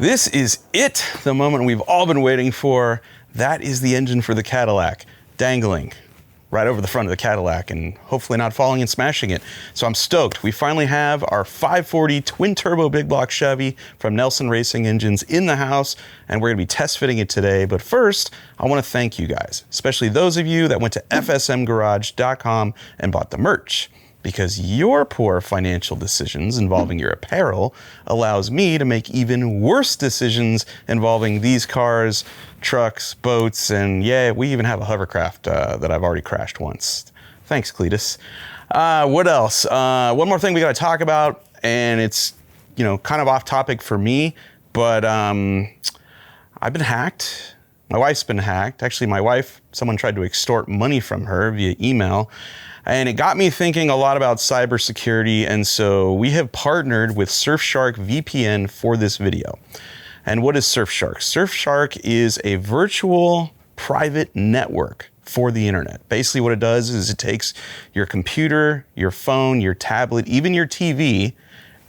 This is it, the moment we've all been waiting for. That is the engine for the Cadillac, dangling right over the front of the Cadillac and hopefully not falling and smashing it. So I'm stoked. We finally have our 540 twin turbo big block Chevy from Nelson Racing Engines in the house, and we're gonna be test fitting it today. But first, I wanna thank you guys, especially those of you that went to fsmgarage.com and bought the merch, because your poor financial decisions involving your apparel allows me to make even worse decisions involving these cars, trucks, boats, and yeah, we even have a hovercraft that I've already crashed once. Thanks, Cletus. What else? One more thing we gotta talk about, and it's, you know, kind of off topic for me, but I've been hacked. My wife's been hacked. Actually, my wife, someone tried to extort money from her via email. And it got me thinking a lot about cybersecurity, and so we have partnered with Surfshark VPN for this video. And what is Surfshark? Surfshark is a virtual private network for the internet. Basically what it does is it takes your computer, your phone, your tablet, even your TV,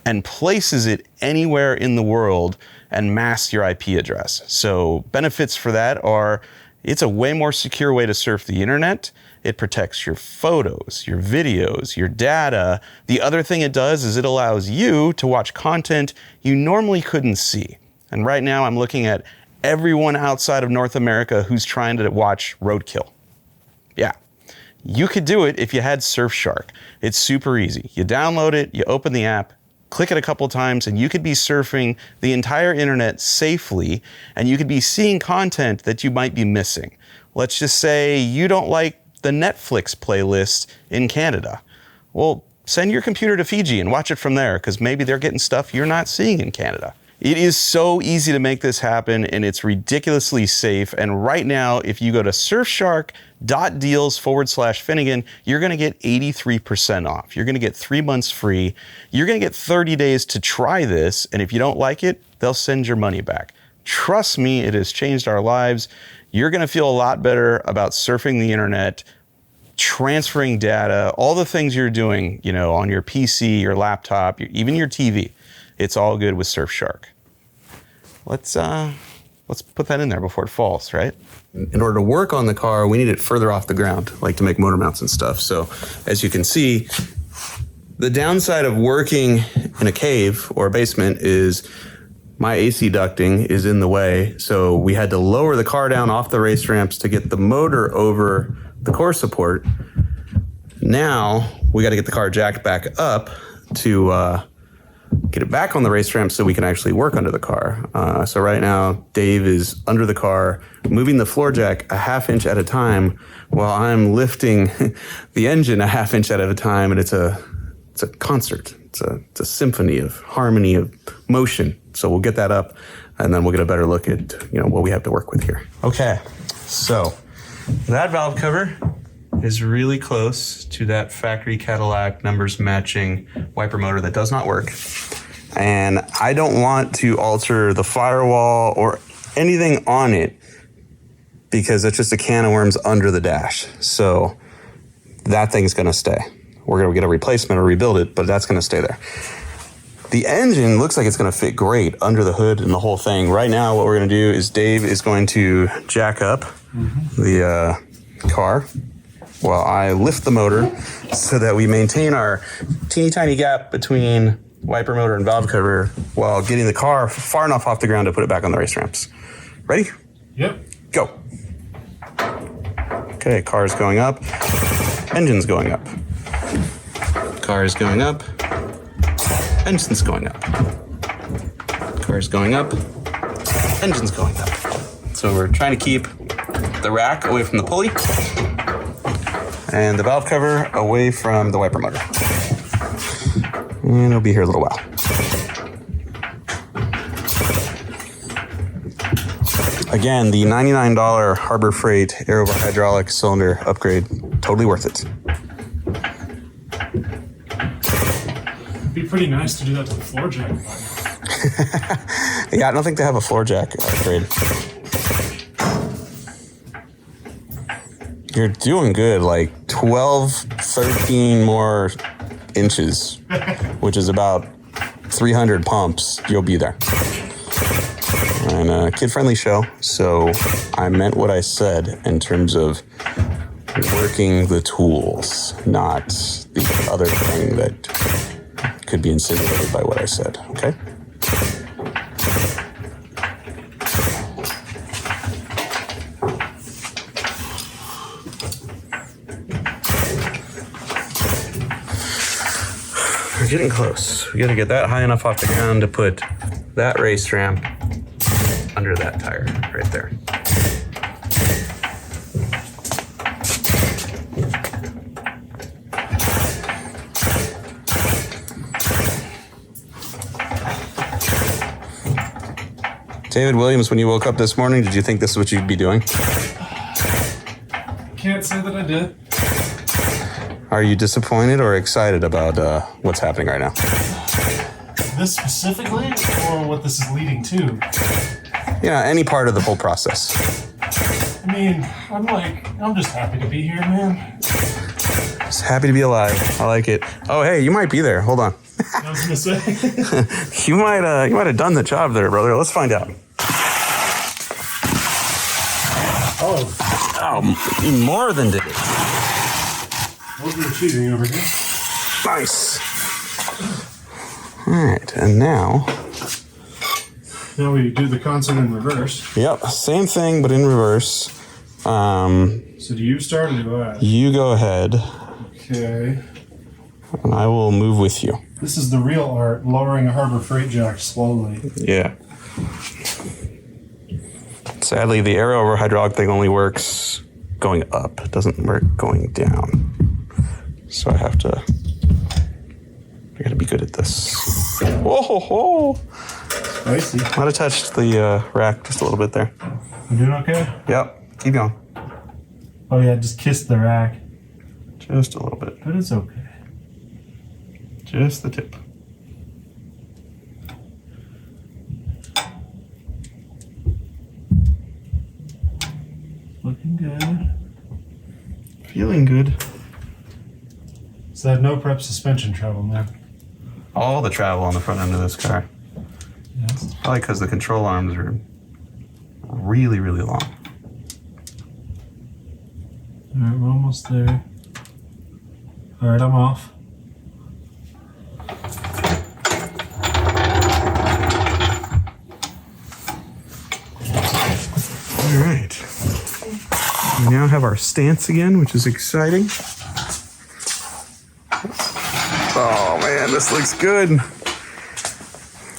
and places it anywhere in the world and masks your IP address. So benefits for that are, it's a way more secure way to surf the internet. It protects your photos, your videos, your data. The other thing it does is it allows you to watch content you normally couldn't see. And right now I'm looking at everyone outside of North America who's trying to watch Roadkill. Yeah, you could do it if you had Surfshark. It's super easy. You download it, you open the app, click it a couple times, and you could be surfing the entire internet safely, and you could be seeing content that you might be missing. Let's just say you don't like the Netflix playlist in Canada. Well, send your computer to Fiji and watch it from there, because maybe they're getting stuff you're not seeing in Canada. It is so easy to make this happen, and it's ridiculously safe. And right now, if you go to surfshark.deals/Finnegan, you're gonna get 83% off. You're gonna get 3 months free. You're gonna get 30 days to try this, and if you don't like it, they'll send your money back. Trust me, it has changed our lives. You're gonna feel a lot better about surfing the internet, transferring data, all the things you're doing, you know, on your PC, your laptop, even your TV. It's all good with Surfshark. Let's put that in there before it falls, right? In order to work on the car, we need it further off the ground, like to make motor mounts and stuff. So as you can see, the downside of working in a cave or a basement is my AC ducting is in the way. So we had to lower the car down off the race ramps to get the motor over the core support. Now we got to get the car jacked back up to get it back on the race ramp so we can actually work under the car. So right now, Dave is under the car, moving the floor jack a ½ inch at a time while I'm lifting the engine a ½ inch at a time, and it's a concert. It's a symphony of harmony, of motion. So we'll get that up, and then we'll get a better look at, you know, what we have to work with here. Okay, so that valve cover is really close to that factory Cadillac numbers matching wiper motor that does not work. And I don't want to alter the firewall or anything on it because it's just a can of worms under the dash. So that thing's gonna stay. We're gonna get a replacement or rebuild it, but that's gonna stay there. The engine looks like it's gonna fit great under the hood and the whole thing. Right now, what we're gonna do is Dave is going to jack up the car while I lift the motor so that we maintain our teeny tiny gap between wiper motor and valve cover while getting the car far enough off the ground to put it back on the race ramps. Ready? Yep. Go. Okay, car's going up, engine's going up. Car's going up, engine's going up. Car's going up, engine's going up. So we're trying to keep the rack away from the pulley and the valve cover away from the wiper motor. And it'll be here a little while. Again, the $99 Harbor Freight Aerovar hydraulic cylinder upgrade, totally worth it. It'd be pretty nice to do that to the floor jack. Yeah, I don't think they have a floor jack upgrade. You're doing good, like 12, 13 more inches, which is about 300 pumps. You'll be there. and kid-friendly show. So I meant what I said in terms of working the tools, not the other thing that could be insinuated by what I said, okay? We're getting close. We gotta get that high enough off the ground to put that race ramp under that tire right there. David Williams, when you woke up this morning, did you think this is what you'd be doing? Can't say that I did. Are you disappointed or excited about what's happening right now? This specifically, or what this is leading to? Yeah, any part of the whole process. I mean, I'm just happy to be here, man. Just happy to be alive. I like it. Oh, hey, you might be there. Hold on. I was gonna say. You might have done the job there, brother. Let's find out. Oh, you more than did it. We're cheating over here. Nice. All right, and now. Now we do the concert in reverse. Yep, same thing, but in reverse. So do you start or do I? You go ahead. Okay. And I will move with you. This is the real art, lowering a Harbor Freight jack slowly. Yeah. Sadly, the aero over hydraulic thing only works going up. It doesn't work going down. So I gotta be good at this. Whoa, ho, ho. Spicy. Might have touched the rack just a little bit there. You doing okay? Yep, keep going. Oh yeah, just kiss the rack. Just a little bit. But it's okay. Just the tip. Looking good. Feeling good. So I have no prep suspension travel, man. All the travel on the front end of this car. Yes. Probably because the control arms are really, really long. Alright, we're almost there. Alright, I'm off. All right. We now have our stance again, which is exciting. Oh man, this looks good.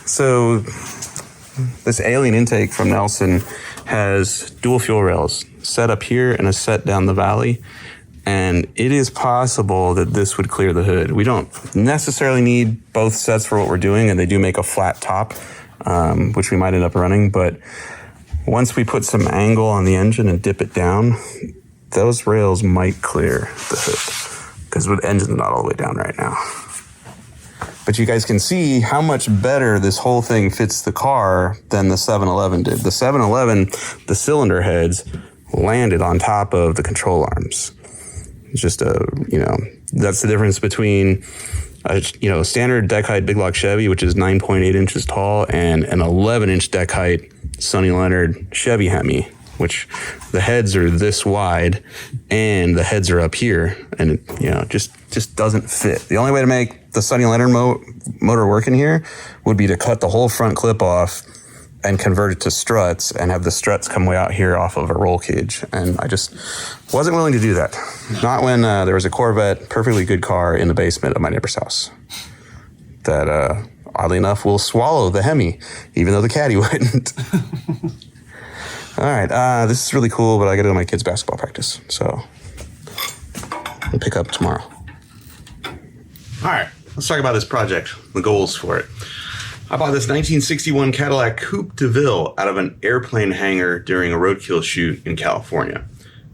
So this Alien intake from Nelson has dual fuel rails set up here and a set down the valley. And it is possible that this would clear the hood. We don't necessarily need both sets for what we're doing, and they do make a flat top, which we might end up running. But once we put some angle on the engine and dip it down, those rails might clear the hood because the engine's not all the way down right now. But you guys can see how much better this whole thing fits the car than the 711 did. The 711, the cylinder heads landed on top of the control arms. It's just that's the difference between a standard deck height big block Chevy, which is 9.8 inches tall, and an 11-inch deck height Sonny Leonard Chevy Hemi, which the heads are this wide and the heads are up here, and it just doesn't fit. The only way to make the Sonny Leonard motor work in here would be to cut the whole front clip off and convert it to struts and have the struts come way out here off of a roll cage. And I just wasn't willing to do that. Not when there was a Corvette, perfectly good car in the basement of my neighbor's house that, oddly enough, will swallow the Hemi, even though the Caddy wouldn't. All right, this is really cool, but I gotta go to my kids' basketball practice, so I'll pick up tomorrow. All right, let's talk about this project, the goals for it. I bought this 1961 Cadillac Coupe DeVille out of an airplane hangar during a roadkill shoot in California.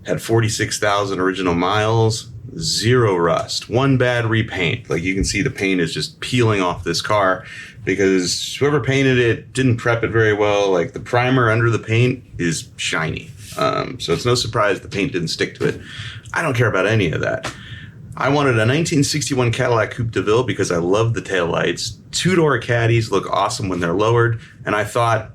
Had 46,000 original miles, 0 rust, 1 bad repaint. Like you can see the paint is just peeling off this car because whoever painted it didn't prep it very well. Like the primer under the paint is shiny. So it's no surprise the paint didn't stick to it. I don't care about any of that. I wanted a 1961 Cadillac Coupe DeVille because I love the taillights. 2-door caddies look awesome when they're lowered. And I thought,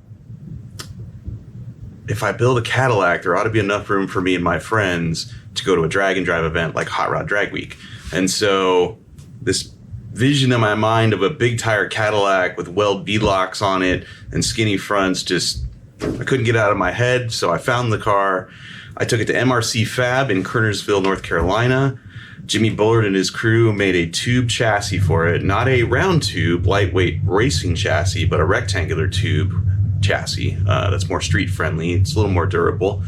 if I build a Cadillac, there ought to be enough room for me and my friends to go to a drag and drive event like Hot Rod Drag Week. And so this vision in my mind of a big tire Cadillac with weld beadlocks on it and skinny fronts, just, I couldn't get it out of my head. So I found the car. I took it to MRC Fab in Kernersville, North Carolina. Jimmy Bullard and his crew made a tube chassis for it, not a round tube, lightweight racing chassis, but a rectangular tube chassis that's more street friendly. It's a little more durable.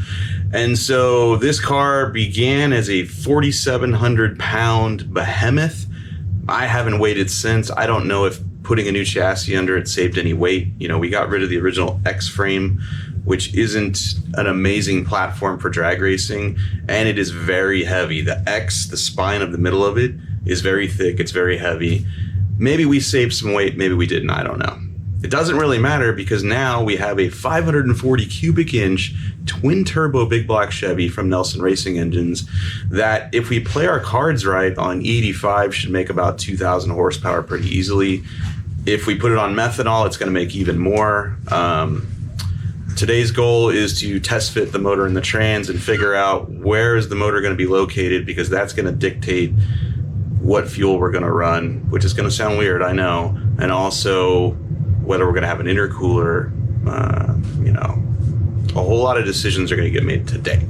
And so this car began as a 4,700 pound behemoth. I haven't weighed it since. I don't know if putting a new chassis under it saved any weight. You know, we got rid of the original X frame, which isn't an amazing platform for drag racing, and it is very heavy. The X, the spine of the middle of it, is very thick. It's very heavy. Maybe we saved some weight, maybe we didn't, I don't know. It doesn't really matter because now we have a 540 cubic inch twin turbo big block Chevy from Nelson Racing Engines that, if we play our cards right, on E85 should make about 2,000 horsepower pretty easily. If we put it on methanol, it's going to make even more. Today's goal is to test fit the motor and the trans and figure out where is the motor going to be located, because that's going to dictate what fuel we're going to run, which is going to sound weird, I know, and also whether we're going to have an intercooler. You know, a whole lot of decisions are going to get made today.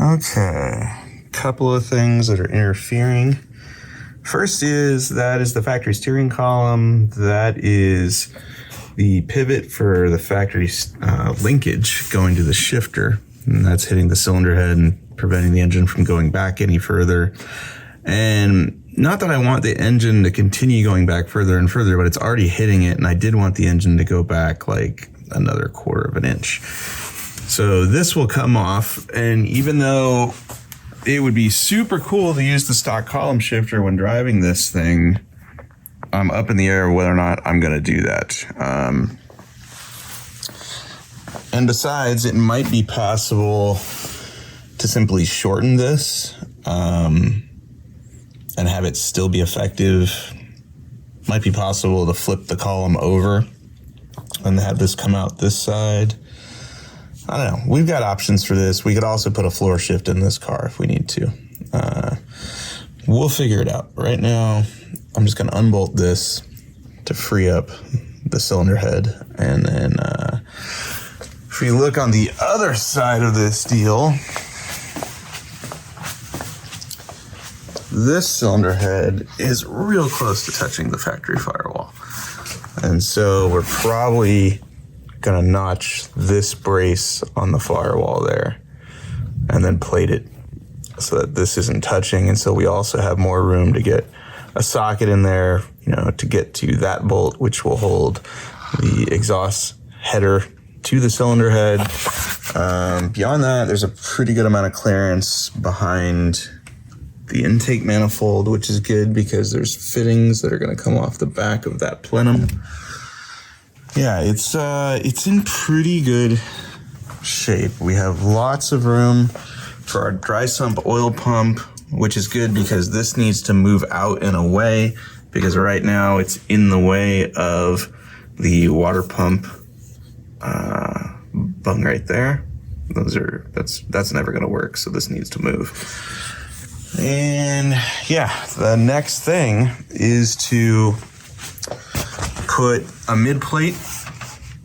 Okay, couple of things that are interfering. First is the factory steering column. That is the pivot for the factory linkage going to the shifter, and that's hitting the cylinder head and preventing the engine from going back any further. And not that I want the engine to continue going back further and further, but it's already hitting it, and I did want the engine to go back like another 1/4 of an inch. So this will come off, and even though it would be super cool to use the stock column shifter when driving this thing, I'm up in the air whether or not I'm going to do that. And besides, it might be possible to simply shorten this and have it still be effective. Might be possible to flip the column over and have this come out this side. I don't know. We've got options for this. We could also put a floor shift in this car if we need to. We'll figure it out. Right now, I'm just going to unbolt this to free up the cylinder head. And then if we look on the other side of this deal, this cylinder head is real close to touching the factory firewall. And so we're probably going to notch this brace on the firewall there and then plate it so that this isn't touching. And so we also have more room to get a socket in there, you know, to get to that bolt, which will hold the exhaust header to the cylinder head. Beyond that, there's a pretty good amount of clearance behind the intake manifold, which is good because there's fittings that are going to come off the back of that plenum. Yeah, it's in pretty good shape. We have lots of room for our dry sump oil pump, which is good because this needs to move out and away, because right now it's in the way of the water pump bung right there. That's never going to work, so this needs to move. And yeah, the next thing is to put a mid plate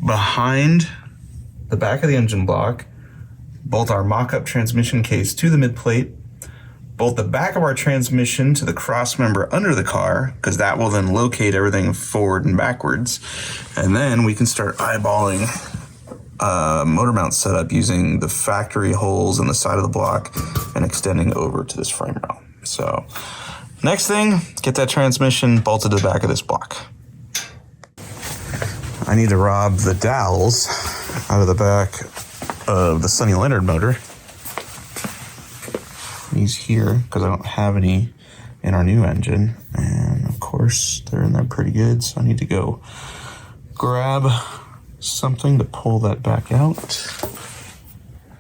behind the back of the engine block, bolt our mock-up transmission case to the mid plate, bolt the back of our transmission to the cross member under the car, because that will then locate everything forward and backwards. And then we can start eyeballing motor mount setup using the factory holes in the side of the block and extending over to this frame rail. So next thing, get that transmission bolted to the back of this block. I need to rob the dowels out of the back of the Sonny Leonard motor. He's here because I don't have any in our new engine. And of course, they're in there pretty good. So I need to go grab something to pull that back out.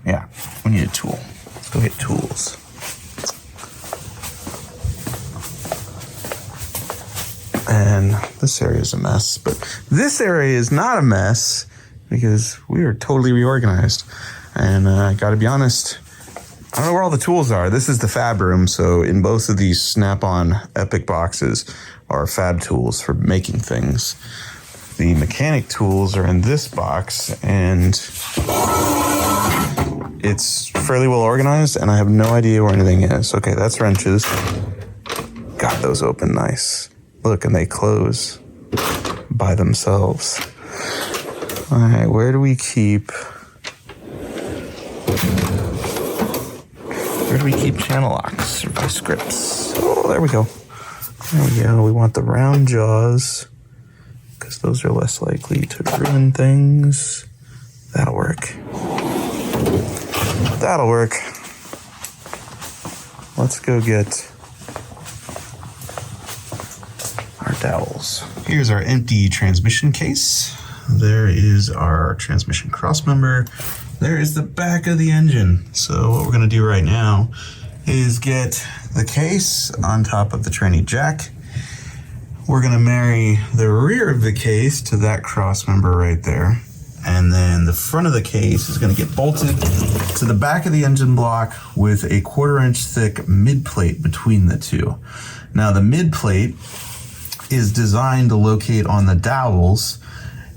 Yeah, we need a tool. Let's go get tools. And this area is a mess, but this area is not a mess because we are totally reorganized. And I gotta be honest, I don't know where all the tools are. This is the fab room, so in both of these Snap-on Epic boxes are fab tools for making things. The mechanic tools are in this box, and it's fairly well organized, and I have no idea where anything is. Okay, that's wrenches. Got those open nice. Look, and they close by themselves. All right, where do we keep channel locks or vice grips? Oh, there we go. There we go. We want the round jaws because those are less likely to ruin things. That'll work. That'll work. Let's go get our dowels. Here's our empty transmission case. There is our transmission crossmember. There is the back of the engine. So what we're gonna do right now is get the case on top of the tranny jack. We're gonna marry the rear of the case to that crossmember right there. And then the front of the case is gonna get bolted to the back of the engine block with a 1/4 inch thick mid plate between the two. Now the mid plate is designed to locate on the dowels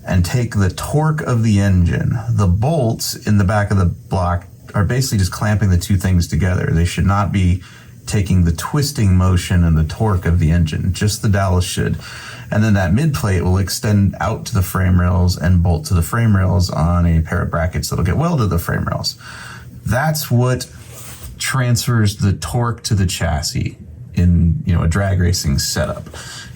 and take the torque of the engine. The bolts in the back of the block are basically just clamping the two things together. They should not be taking the twisting motion and the torque of the engine, just the dowels should. And then that mid plate will extend out to the frame rails and bolt to the frame rails on a pair of brackets that'll get welded to the frame rails. That's what transfers the torque to the chassis in, a drag racing setup.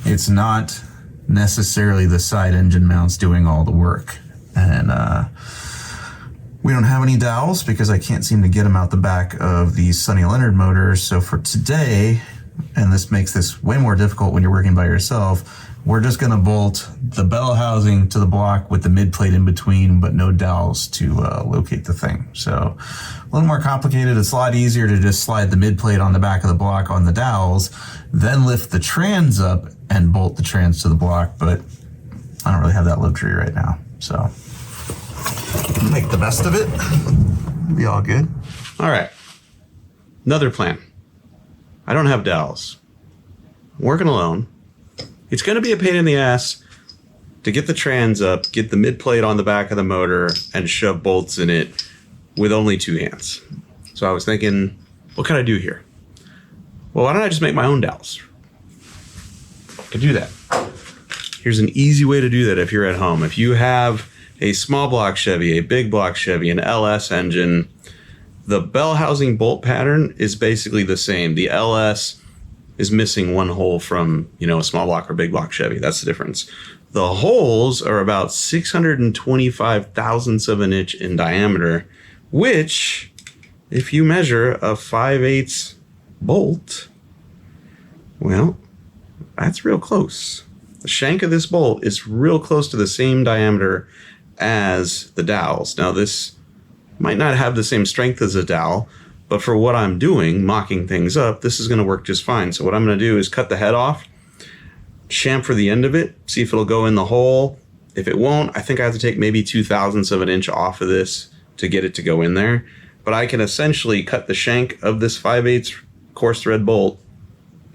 It's not necessarily the side engine mounts doing all the work. And we don't have any dowels because I can't seem to get them out the back of these Sonny Leonard motors. So for today, and this makes this way more difficult when you're working by yourself, we're just gonna bolt the bell housing to the block with the mid plate in between, but no dowels to locate the thing. So a little more complicated. It's a lot easier to just slide the mid plate on the back of the block on the dowels, then lift the trans up and bolt the trans to the block, but I don't really have that luxury right now. So make the best of it. Be all good. All right, another plan. I don't have dowels. I'm working alone. It's gonna be a pain in the ass to get the trans up, get the mid plate on the back of the motor, and shove bolts in it with only 2 hands. So I was thinking, what can I do here? Well, why don't I just make my own dowels? I could do that. Here's an easy way to do that if you're at home. If you have a small block Chevy, a big block Chevy, an LS engine, the bell housing bolt pattern is basically the same. The LS is missing one hole from, a small block or big block Chevy. That's the difference. The holes are about 625 thousandths of an inch in diameter, which, if you measure a 5/8 bolt, well, that's real close. The shank of this bolt is real close to the same diameter as the dowels. Now, this might not have the same strength as a dowel, but for what I'm doing, mocking things up, this is gonna work just fine. So what I'm gonna do is cut the head off, chamfer the end of it, see if it'll go in the hole. If it won't, I think I have to take maybe 2 thousandths of an inch off of this to get it to go in there. But I can essentially cut the shank of this 5/8 coarse thread bolt,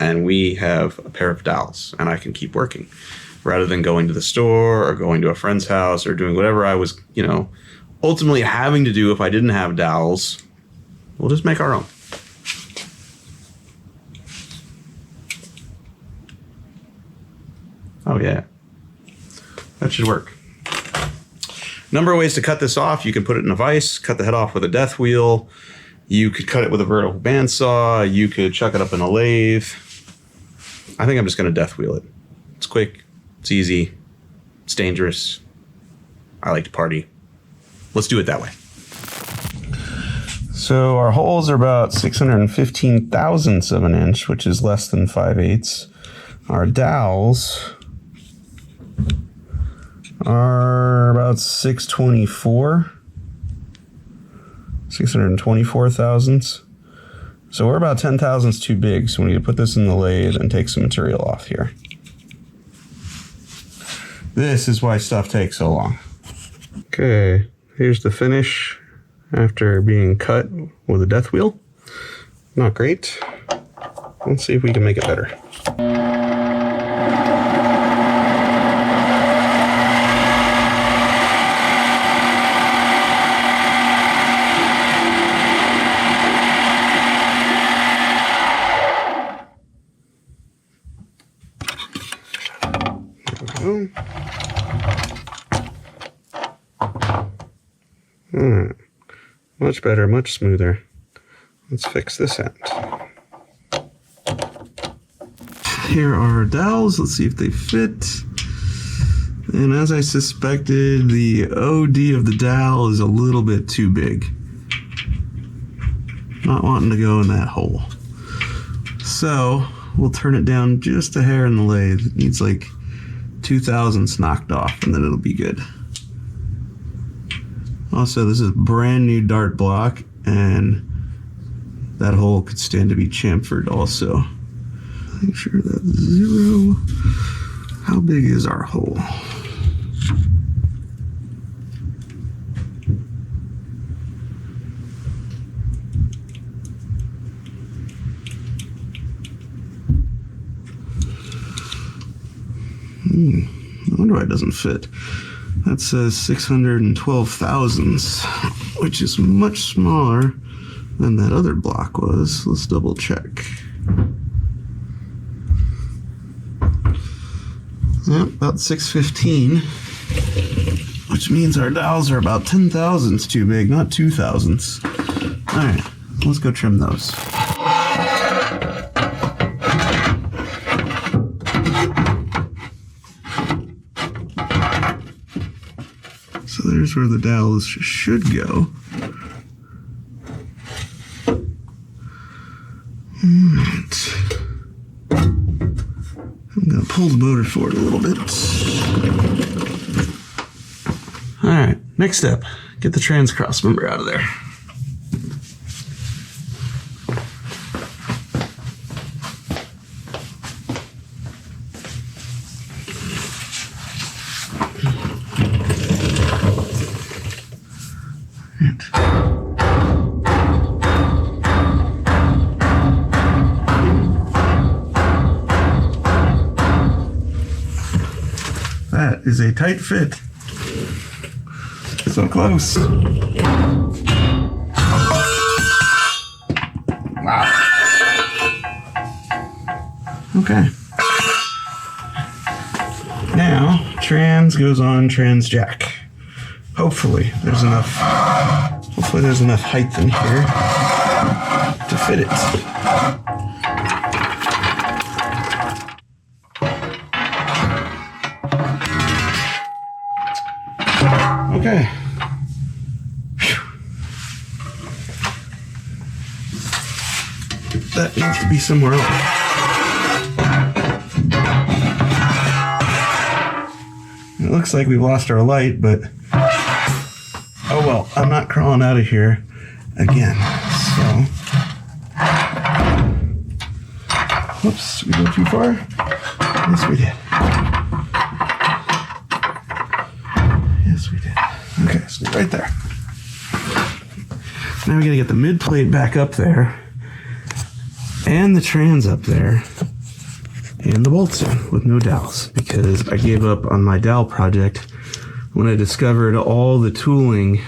and we have a pair of dowels, and I can keep working rather than going to the store or going to a friend's house or doing whatever I was, ultimately having to do if I didn't have dowels. We'll just make our own. Oh yeah, that should work. Number of ways to cut this off. You can put it in a vise, cut the head off with a death wheel. You could cut it with a vertical bandsaw. You could chuck it up in a lathe. I think I'm just gonna death wheel it. It's quick, it's easy, it's dangerous. I like to party. Let's do it that way. So our holes are about 615 thousandths of an inch, which is less than 5/8. Our dowels are about 624 thousandths. So we're about 10 thousandths too big. So we need to put this in the lathe and take some material off here. This is why stuff takes so long. Okay, here's the finish after being cut with a death wheel. Not great. Let's see if we can make it better. Much better, much smoother. Let's fix this end. Here are our dowels. Let's see if they fit. And as I suspected, the OD of the dowel is a little bit too big. Not wanting to go in that hole. So we'll turn it down just a hair in the lathe. It needs like 2/1000ths knocked off, and then it'll be good. Also, this is brand new dart block, and that hole could stand to be chamfered also. Make sure that's 0. How big is our hole? I wonder why it doesn't fit. That says 612/1000ths, which is much smaller than that other block was. Let's double check. Yep, about 615, which means our dowels are about 10/1000ths too big, not 2/1000ths. All right, let's go trim those. So there's where the dowels should go. Alright. I'm going to pull the motor forward a little bit. Alright, next step. Get the trans cross member out of there. That is a tight fit. So close. Wow. Okay. Now, trans goes on trans jack. Hopefully there's enough height in here to fit it. Okay. Whew. That needs to be somewhere else. It looks like we've lost our light, but oh well, I'm not crawling out of here again. So, whoops, we go too far? Yes, we did. Yes, we did. Okay, so right there. Now we gotta get the mid plate back up there, and the trans up there, and the bolts in with no dowels, because I gave up on my dowel project when I discovered all the tooling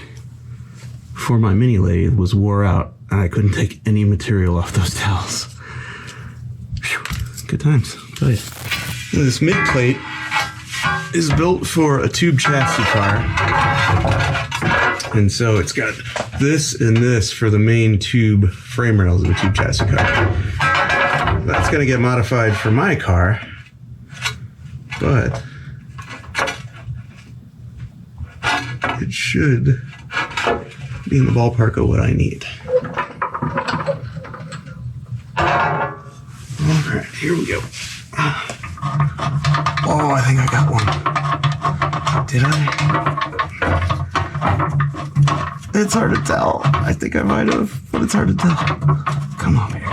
for my mini lathe was wore out, and I couldn't take any material off those dowels. Whew, good times, I'll tell you. And this mid plate is built for a tube chassis car, and so it's got this and this for the main tube frame rails of a tube chassis car. That's going to get modified for my car, but it should be in the ballpark of what I need. All right, here we go. Oh, I think I got one. Did I? It's hard to tell. I think I might have, but it's hard to tell. Come on, baby.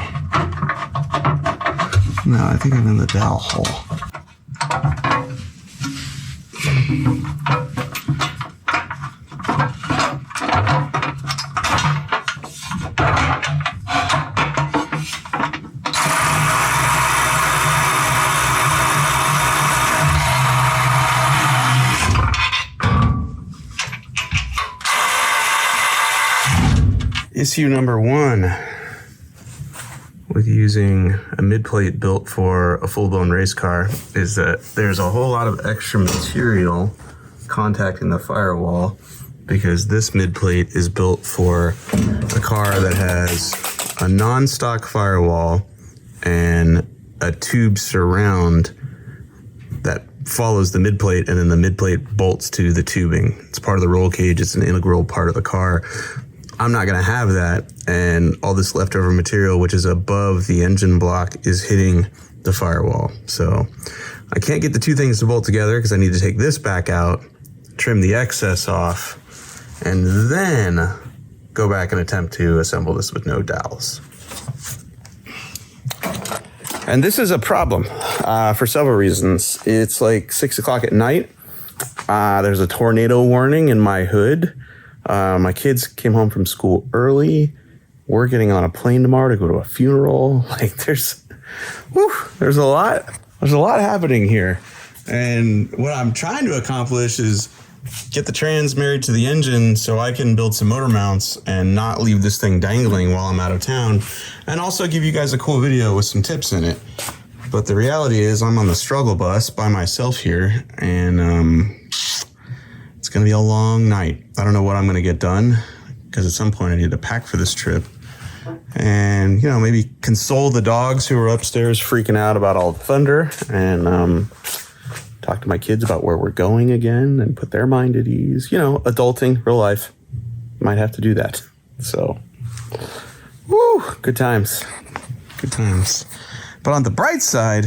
No, I think I'm in the dowel hole. Issue number one with using a mid-plate built for a full-blown race car is that there's a whole lot of extra material contacting the firewall, because this mid-plate is built for a car that has a non-stock firewall and a tube surround that follows the mid-plate, and then the mid-plate bolts to the tubing. It's part of the roll cage. It's an integral part of the car. I'm not going to have that, and all this leftover material, which is above the engine block, is hitting the firewall. So I can't get the two things to bolt together because I need to take this back out, trim the excess off, and then go back and attempt to assemble this with no dowels. And this is a problem for several reasons. It's like 6 o'clock at night. There's a tornado warning in my hood. My kids came home from school early. We're getting on a plane tomorrow to go to a funeral. Like there's a lot happening here. And what I'm trying to accomplish is get the trans married to the engine so I can build some motor mounts and not leave this thing dangling while I'm out of town, and also give you guys a cool video with some tips in it. But the reality is I'm on the struggle bus by myself here, and it's gonna be a long night. I don't know what I'm gonna get done, because at some point I need to pack for this trip and, you know, maybe console the dogs who are upstairs freaking out about all the thunder, and talk to my kids about where we're going again and put their mind at ease. You know, adulting, real life. Might have to do that. So, woo, good times. Good times. But on the bright side,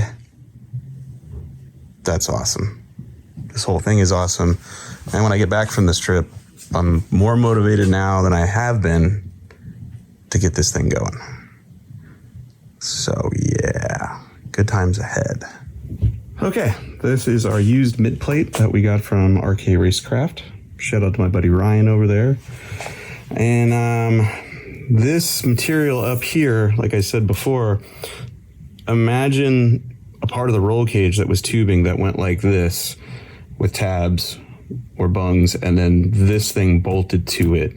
that's awesome. This whole thing is awesome. And when I get back from this trip, I'm more motivated now than I have been to get this thing going. So, yeah, good times ahead. Okay, this is our used mid-plate that we got from RK Racecraft. Shout out to my buddy Ryan over there. And this material up here, like I said before, imagine a part of the roll cage that was tubing that went like this with tabs or bungs, and then this thing bolted to it,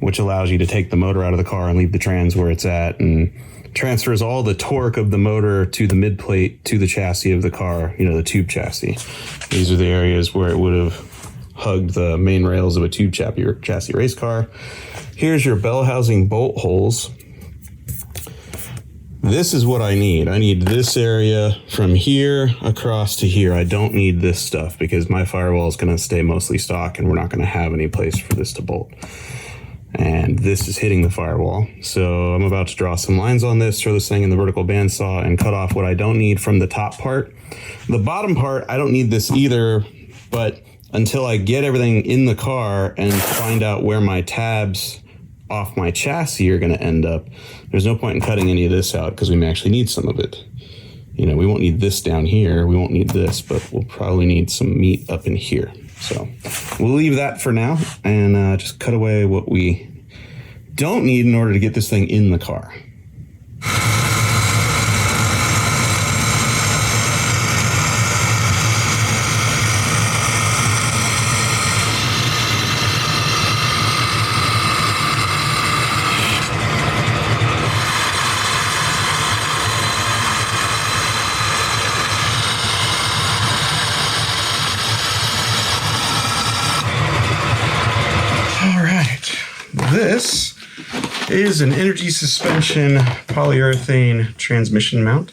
which allows you to take the motor out of the car and leave the trans where it's at, and transfers all the torque of the motor to the mid plate to the chassis of the car, you know, the tube chassis. These are the areas where it would have hugged the main rails of a tube chassis race car. Here's your bell housing bolt holes. This is what I need. I need this area from here across to here. I don't need this stuff because my firewall is going to stay mostly stock and we're not going to have any place for this to bolt. And this is hitting the firewall. So I'm about to draw some lines on this, throw this thing in the vertical bandsaw, and cut off what I don't need from the top part. The bottom part, I don't need this either, but until I get everything in the car and find out where my tabs off my chassis are going to end up, there's no point in cutting any of this out because we may actually need some of it. You know, we won't need this down here. We won't need this, but we'll probably need some meat up in here. So we'll leave that for now and just cut away what we don't need in order to get this thing in the car. This is an energy suspension polyurethane transmission mount.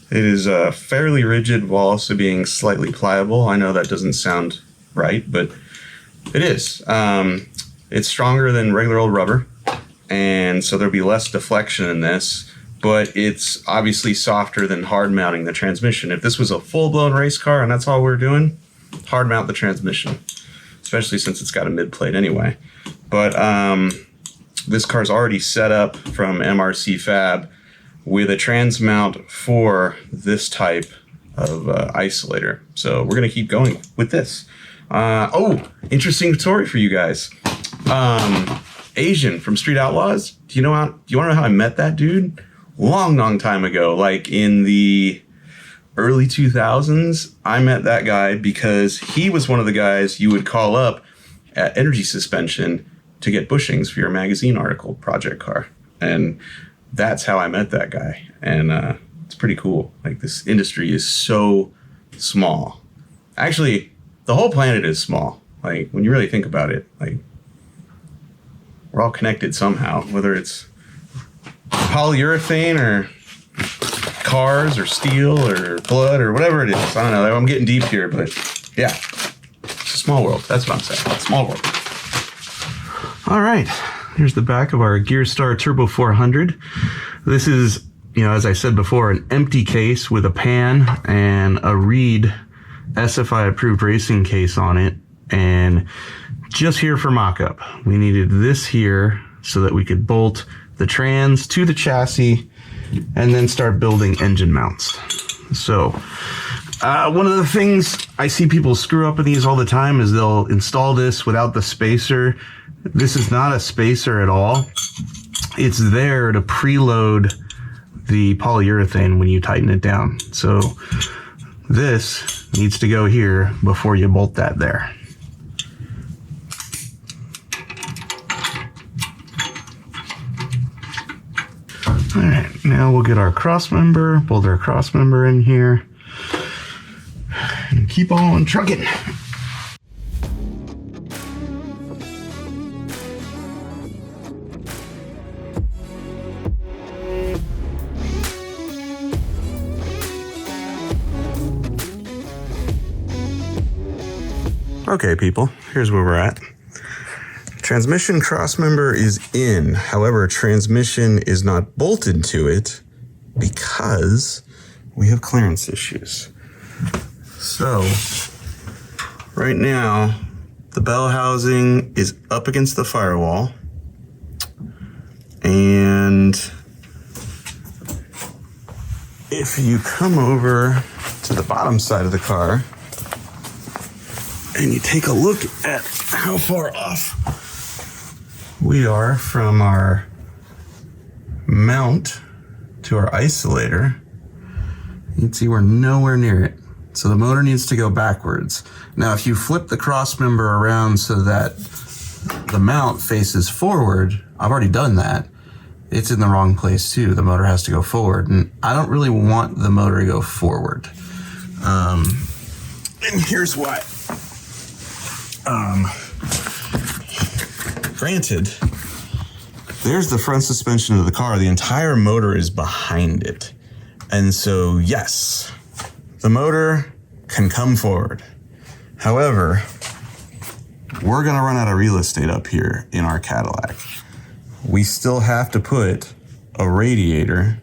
It is fairly rigid while also being slightly pliable. I know that doesn't sound right, but it is. It's stronger than regular old rubber, and so there'll be less deflection in this, but it's obviously softer than hard mounting the transmission. If this was a full-blown race car and that's all we're doing, hard mount the transmission, especially since it's got a mid-plate anyway. But this car's already set up from MRC Fab with a trans mount for this type of isolator. So we're going to keep going with this. Interesting story for you guys. Asian from Street Outlaws. Do you want to know how I met that dude? Long time ago, like in the early 2000s, I met that guy because he was one of the guys you would call up at Energy Suspension to get bushings for your magazine article project car. And that's how I met that guy. And it's pretty cool. Like, this industry is so small. Actually, the whole planet is small. Like, when you really think about it, like, we're all connected somehow, whether it's polyurethane or cars or steel or blood or whatever it is. I don't know. I'm getting deep here, but yeah, it's a small world. That's what I'm saying. Small world. All right. Here's the back of our Gearstar Turbo 400. This is, you know, as I said before, an empty case with a pan and a Reed SFI approved racing case on it. And just here for mock-up, we needed this here so that we could bolt the trans to the chassis and then start building engine mounts. So one of the things I see people screw up in these all the time is they'll install this without the spacer. This is not a spacer at all. It's there to preload the polyurethane when you tighten it down. So this needs to go here before you bolt that there. All right, now we'll get our cross member, bolt our cross member in here, and keep on trucking. Okay, people, here's where we're at. Transmission cross member is in. However, transmission is not bolted to it because we have clearance issues. So right now, the bell housing is up against the firewall. And if you come over to the bottom side of the car and you take a look at how far off we are from our mount to our isolator, you can see we're nowhere near it. So the motor needs to go backwards. Now, if you flip the cross member around so that the mount faces forward, I've already done that. It's in the wrong place too. The motor has to go forward, and I don't really want the motor to go forward. And here's why. Granted, there's the front suspension of the car. The entire motor is behind it. And so, yes, the motor can come forward. However, we're going to run out of real estate up here in our Cadillac. We still have to put a radiator,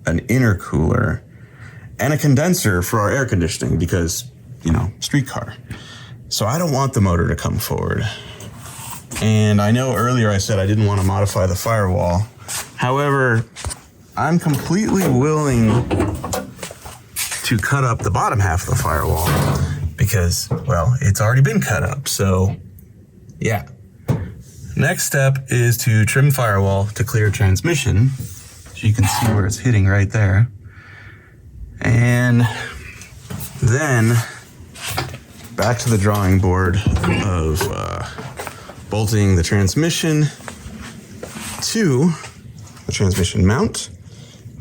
an intercooler, and a condenser for our air conditioning because, you know, street car. So I don't want the motor to come forward. And I know earlier I said I didn't want to modify the firewall. However, I'm completely willing to cut up the bottom half of the firewall because, well, it's already been cut up. So, yeah. Next step is to trim firewall to clear transmission. So you can see where it's hitting right there. And then back to the drawing board of bolting the transmission to the transmission mount,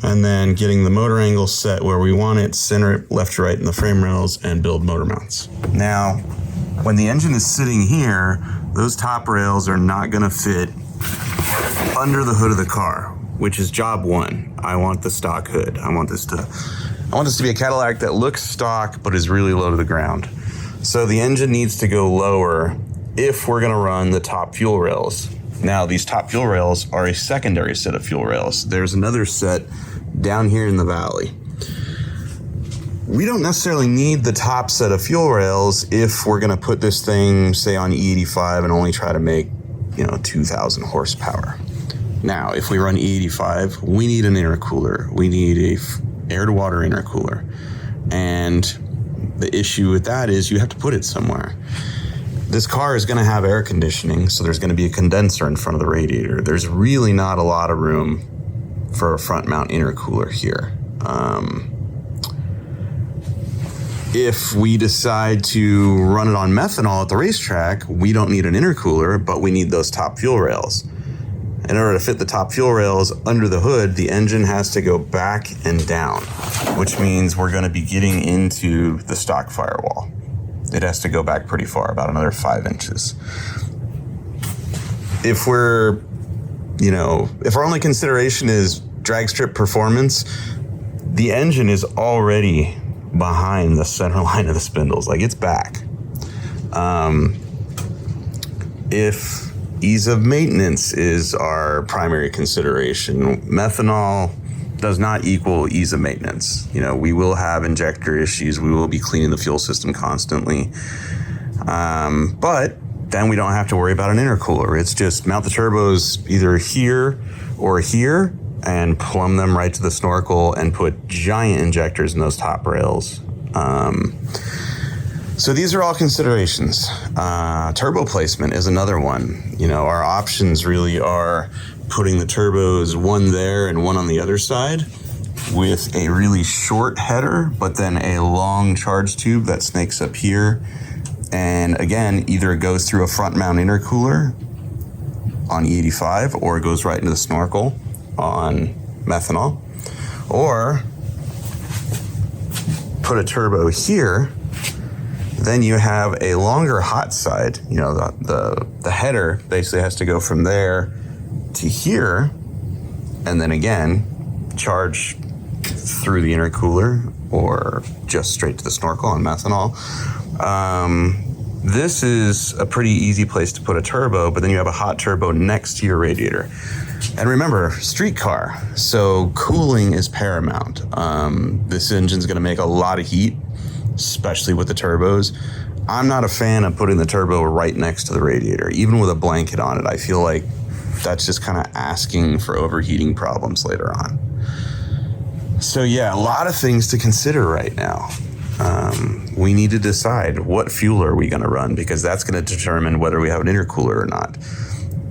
and then getting the motor angle set where we want it, center it left to right in the frame rails, and build motor mounts. Now, when the engine is sitting here, those top rails are not gonna fit under the hood of the car, which is job one. I want the stock hood. I want this to be a Cadillac that looks stock, but is really low to the ground. So the engine needs to go lower if we're gonna run the top fuel rails. Now, these top fuel rails are a secondary set of fuel rails. There's another set down here in the valley. We don't necessarily need the top set of fuel rails if we're gonna put this thing, say, on E85 and only try to make, 2,000 horsepower. Now, if we run E85, we need an intercooler. We need a air-to-water intercooler. And the issue with that is you have to put it somewhere. This car is going to have air conditioning, so there's going to be a condenser in front of the radiator. There's really not a lot of room for a front mount intercooler here. If we decide to run it on methanol at the racetrack, we don't need an intercooler, but we need those top fuel rails. In order to fit the top fuel rails under the hood, the engine has to go back and down, which means we're going to be getting into the stock firewall. It has to go back pretty far, about another 5 inches. If we're, if our only consideration is drag strip performance, the engine is already behind the center line of the spindles. Like, it's back. If ease of maintenance is our primary consideration, methanol does not equal ease of maintenance. We will have injector issues. We will be cleaning the fuel system constantly. But then we don't have to worry about an intercooler. It's just mount the turbos either here or here and plumb them right to the snorkel and put giant injectors in those top rails. So these are all considerations. Turbo placement is another one. Our options really are putting the turbos one there and one on the other side with a really short header, but then a long charge tube that snakes up here. And again, either it goes through a front mount intercooler on E85 or it goes right into the snorkel on methanol, or put a turbo here. Then you have a longer hot side. The header basically has to go from there to here, and then again charge through the intercooler or just straight to the snorkel on methanol. This is a pretty easy place to put a turbo, but then you have a hot turbo next to your radiator. And remember, street car, so cooling is paramount. This engine's gonna make a lot of heat, especially with the turbos. I'm not a fan of putting the turbo right next to the radiator. Even with a blanket on it, I feel like that's just kind of asking for overheating problems later on. So yeah, a lot of things to consider right now. We need to decide what fuel are we going to run, because that's going to determine whether we have an intercooler or not.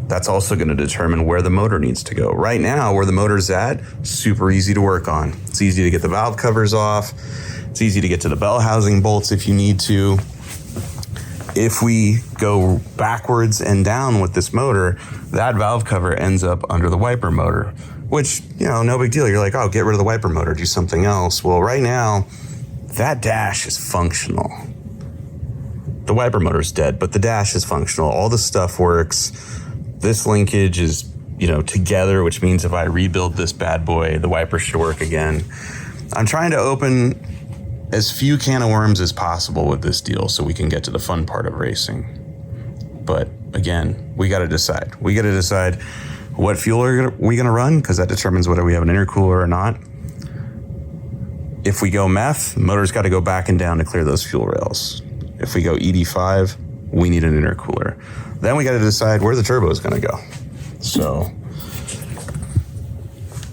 That's also going to determine where the motor needs to go. Right now, where the motor's at, super easy to work on. It's easy to get the valve covers off. It's easy to get to the bell housing bolts if you need to. If we go backwards and down with this motor, that valve cover ends up under the wiper motor, which, no big deal. You're like, oh, get rid of the wiper motor, do something else. Well, right now, that dash is functional. The wiper motor's dead, but the dash is functional. All the stuff works. This linkage is, together, which means if I rebuild this bad boy, the wiper should work again. I'm trying to open as few can of worms as possible with this deal so we can get to the fun part of racing. But again, we got to decide. We got to decide what fuel are we going to run, because that determines whether we have an intercooler or not. If we go meth, the motor's got to go back and down to clear those fuel rails. If we go ED5, we need an intercooler. Then we got to decide where the turbo is going to go. So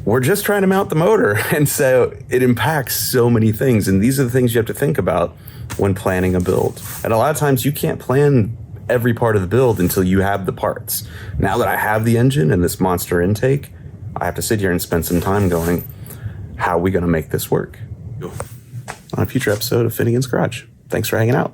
we're just trying to mount the motor, and so it impacts so many things. And these are the things you have to think about when planning a build. And a lot of times you can't plan every part of the build until you have the parts. Now that I have the engine and this monster intake, I have to sit here and spend some time going, how are we going to make this work? On a future episode of Finnegan's Garage. Thanks for hanging out.